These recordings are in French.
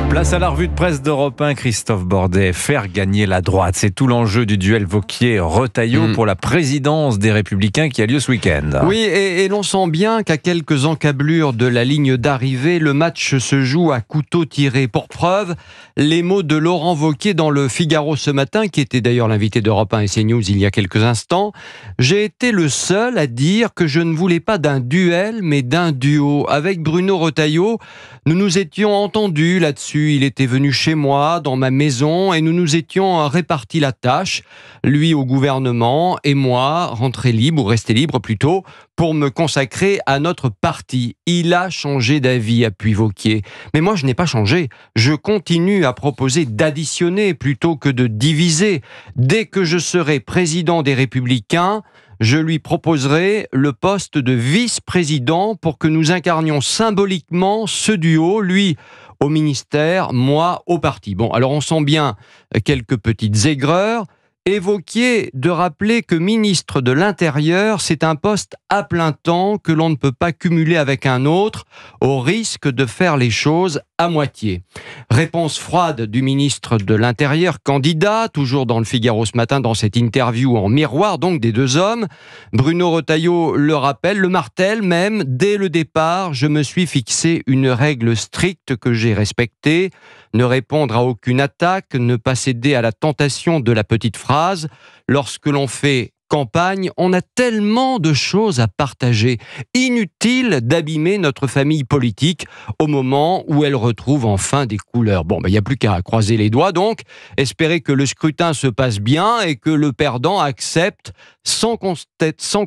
Place à la revue de presse d'Europe 1, Christophe Bordet. Faire gagner la droite, c'est tout l'enjeu du duel Wauquiez-Retailleau pour la présidence des Républicains qui a lieu ce week-end. Oui, et l'on sent bien qu'à quelques encablures de la ligne d'arrivée, le match se joue à couteau tiré. Pour preuve, les mots de Laurent Wauquiez dans le Figaro ce matin, qui était d'ailleurs l'invité d'Europe 1 et CNews il y a quelques instants. J'ai été le seul à dire que je ne voulais pas d'un duel, mais d'un duo. Avec Bruno Retailleau, nous nous étions entendus là-dessus. Il était venu chez moi, dans ma maison, et nous nous étions répartis la tâche. Lui au gouvernement et moi, rentré libre, ou resté libre plutôt, pour me consacrer à notre parti. Il a changé d'avis, appuie Wauquiez. Mais moi, je n'ai pas changé. Je continue à proposer d'additionner plutôt que de diviser. Dès que je serai président des Républicains, je lui proposerai le poste de vice-président pour que nous incarnions symboliquement ce duo, lui au ministère, moi au parti. Bon, alors on sent bien quelques petites aigreurs. Et Wauquiez de rappeler que ministre de l'Intérieur, c'est un poste à plein temps que l'on ne peut pas cumuler avec un autre, au risque de faire les choses à moitié. Réponse froide du ministre de l'Intérieur, candidat, toujours dans le Figaro ce matin, dans cette interview en miroir donc des deux hommes. Bruno Retailleau le rappelle, le martèle même, dès le départ, je me suis fixé une règle stricte que j'ai respectée, ne répondre à aucune attaque, ne pas céder à la tentation de la petite phrase. Lorsque l'on fait campagne, on a tellement de choses à partager. Inutile d'abîmer notre famille politique au moment où elle retrouve enfin des couleurs. Bon, il n'y a plus qu'à croiser les doigts donc, espérer que le scrutin se passe bien et que le perdant accepte sans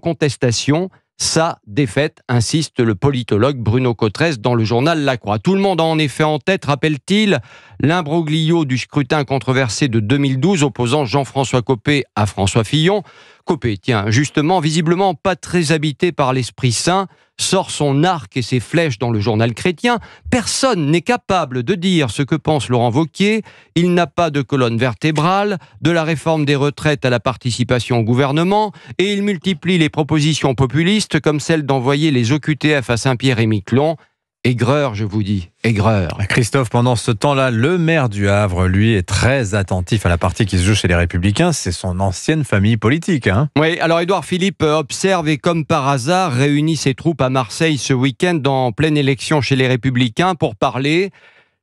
contestation sa défaite, insiste le politologue Bruno Cotresse dans le journal La Croix. Tout le monde a en effet en tête, rappelle-t-il, l'imbroglio du scrutin controversé de 2012 opposant Jean-François Copé à François Fillon. Copé, tiens, justement, visiblement pas très habité par l'Esprit Saint, sort son arc et ses flèches dans le journal chrétien. Personne n'est capable de dire ce que pense Laurent Wauquiez. Il n'a pas de colonne vertébrale, de la réforme des retraites à la participation au gouvernement, et il multiplie les propositions populistes comme celle d'envoyer les OQTF à Saint-Pierre et Miquelon. Aigreur, je vous dis, aigreur. Christophe, pendant ce temps-là, le maire du Havre, lui, est très attentif à la partie qui se joue chez les Républicains. C'est son ancienne famille politique. Oui, alors Édouard Philippe observe et comme par hasard réunit ses troupes à Marseille ce week-end en pleine élection chez les Républicains pour parler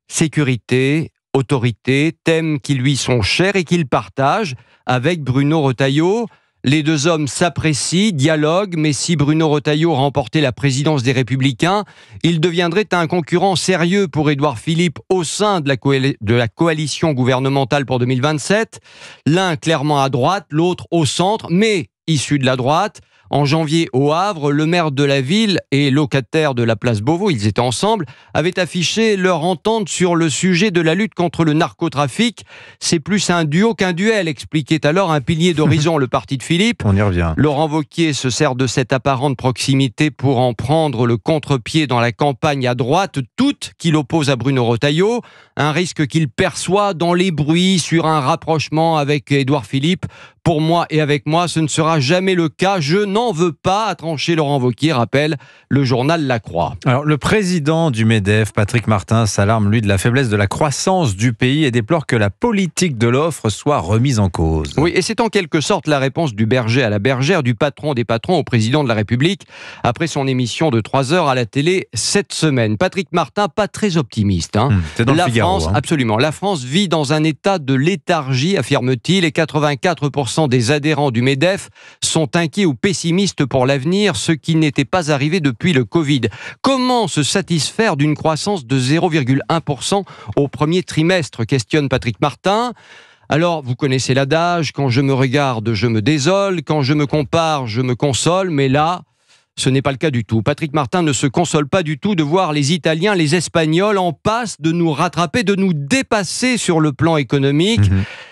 sécurité, autorité, thèmes qui lui sont chers et qu'il partage avec Bruno Retailleau. Les deux hommes s'apprécient, dialoguent, mais si Bruno Retailleau remportait la présidence des Républicains, il deviendrait un concurrent sérieux pour Édouard Philippe au sein de la coalition gouvernementale pour 2027. L'un clairement à droite, l'autre au centre, mais issu de la droite. En janvier, au Havre, le maire de la ville et locataire de la place Beauvau, ils étaient ensemble, avaient affiché leur entente sur le sujet de la lutte contre le narcotrafic. C'est plus un duo qu'un duel, expliquait alors un pilier d'Horizon, le parti de Philippe. On y revient. Laurent Wauquiez se sert de cette apparente proximité pour en prendre le contre-pied dans la campagne à droite, toute qu'il oppose à Bruno Retailleau. Un risque qu'il perçoit dans les bruits sur un rapprochement avec Édouard Philippe. Pour moi et avec moi, ce ne sera jamais le cas. Je n'en veux pas, a tranché Laurent Wauquiez, rappelle le journal La Croix. Alors, le président du MEDEF, Patrick Martin, s'alarme, lui, de la faiblesse de la croissance du pays et déplore que la politique de l'offre soit remise en cause. Oui, et c'est en quelque sorte la réponse du berger à la bergère, du patron des patrons au président de la République, après son émission de 3 heures à la télé cette semaine. Patrick Martin, pas très optimiste. C'est dans le Figaro. Absolument. La France vit dans un état de léthargie, affirme-t-il, et 84% des adhérents du MEDEF sont inquiets ou pessimistes pour l'avenir, ce qui n'était pas arrivé depuis le Covid. Comment se satisfaire d'une croissance de 0,1% au premier trimestre, questionne Patrick Martin. Alors, vous connaissez l'adage, quand je me regarde, je me désole, quand je me compare, je me console, mais là, ce n'est pas le cas du tout. Patrick Martin ne se console pas du tout de voir les Italiens, les Espagnols en passe de nous rattraper, de nous dépasser sur le plan économique.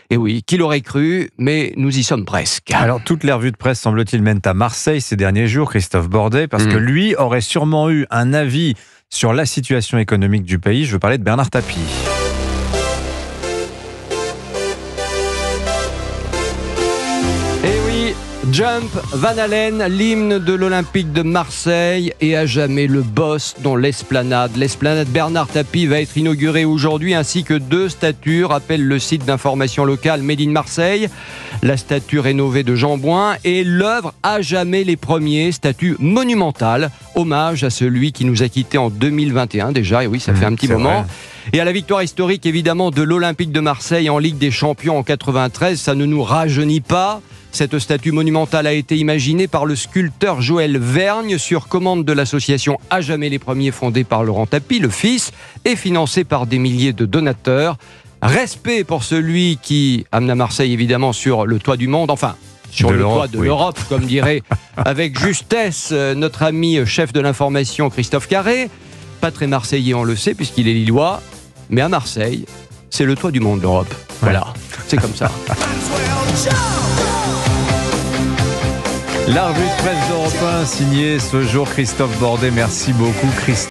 Et oui, qui l'aurait cru, mais nous y sommes presque. Alors, toutes les revues de presse, semble-t-il, mènent à Marseille ces derniers jours, Christophe Bordet, parce que lui aurait sûrement eu un avis sur la situation économique du pays. Je veux parler de Bernard Tapie. Jump, Van Halen, l'hymne de l'Olympique de Marseille et à jamais le boss dans l'Esplanade. L'Esplanade Bernard Tapie va être inaugurée aujourd'hui ainsi que 2 statues, rappelle le site d'information locale Made in Marseille. La statue rénovée de Jean Bouin et l'œuvre à jamais les premiers, statue monumentale, hommage à celui qui nous a quittés en 2021 déjà, et oui ça fait un petit moment. Vrai. Et à la victoire historique évidemment de l'Olympique de Marseille en Ligue des Champions en 93, ça ne nous rajeunit pas. Cette statue monumentale a été imaginée par le sculpteur Joël Vergne sur commande de l'association À jamais les premiers fondée par Laurent Tapie, le fils, et financée par des milliers de donateurs. Respect pour celui qui amena Marseille évidemment sur le toit du monde, enfin sur le toit de l'Europe, comme dirait avec justesse notre ami chef de l'information Christophe Carré. Pas très marseillais, on le sait, puisqu'il est lillois, mais à Marseille, c'est le toit du monde, l'Europe. Voilà, c'est comme ça. La revue de presse d'Europe 1 signée ce jour Christophe Bordet. Merci beaucoup Christophe.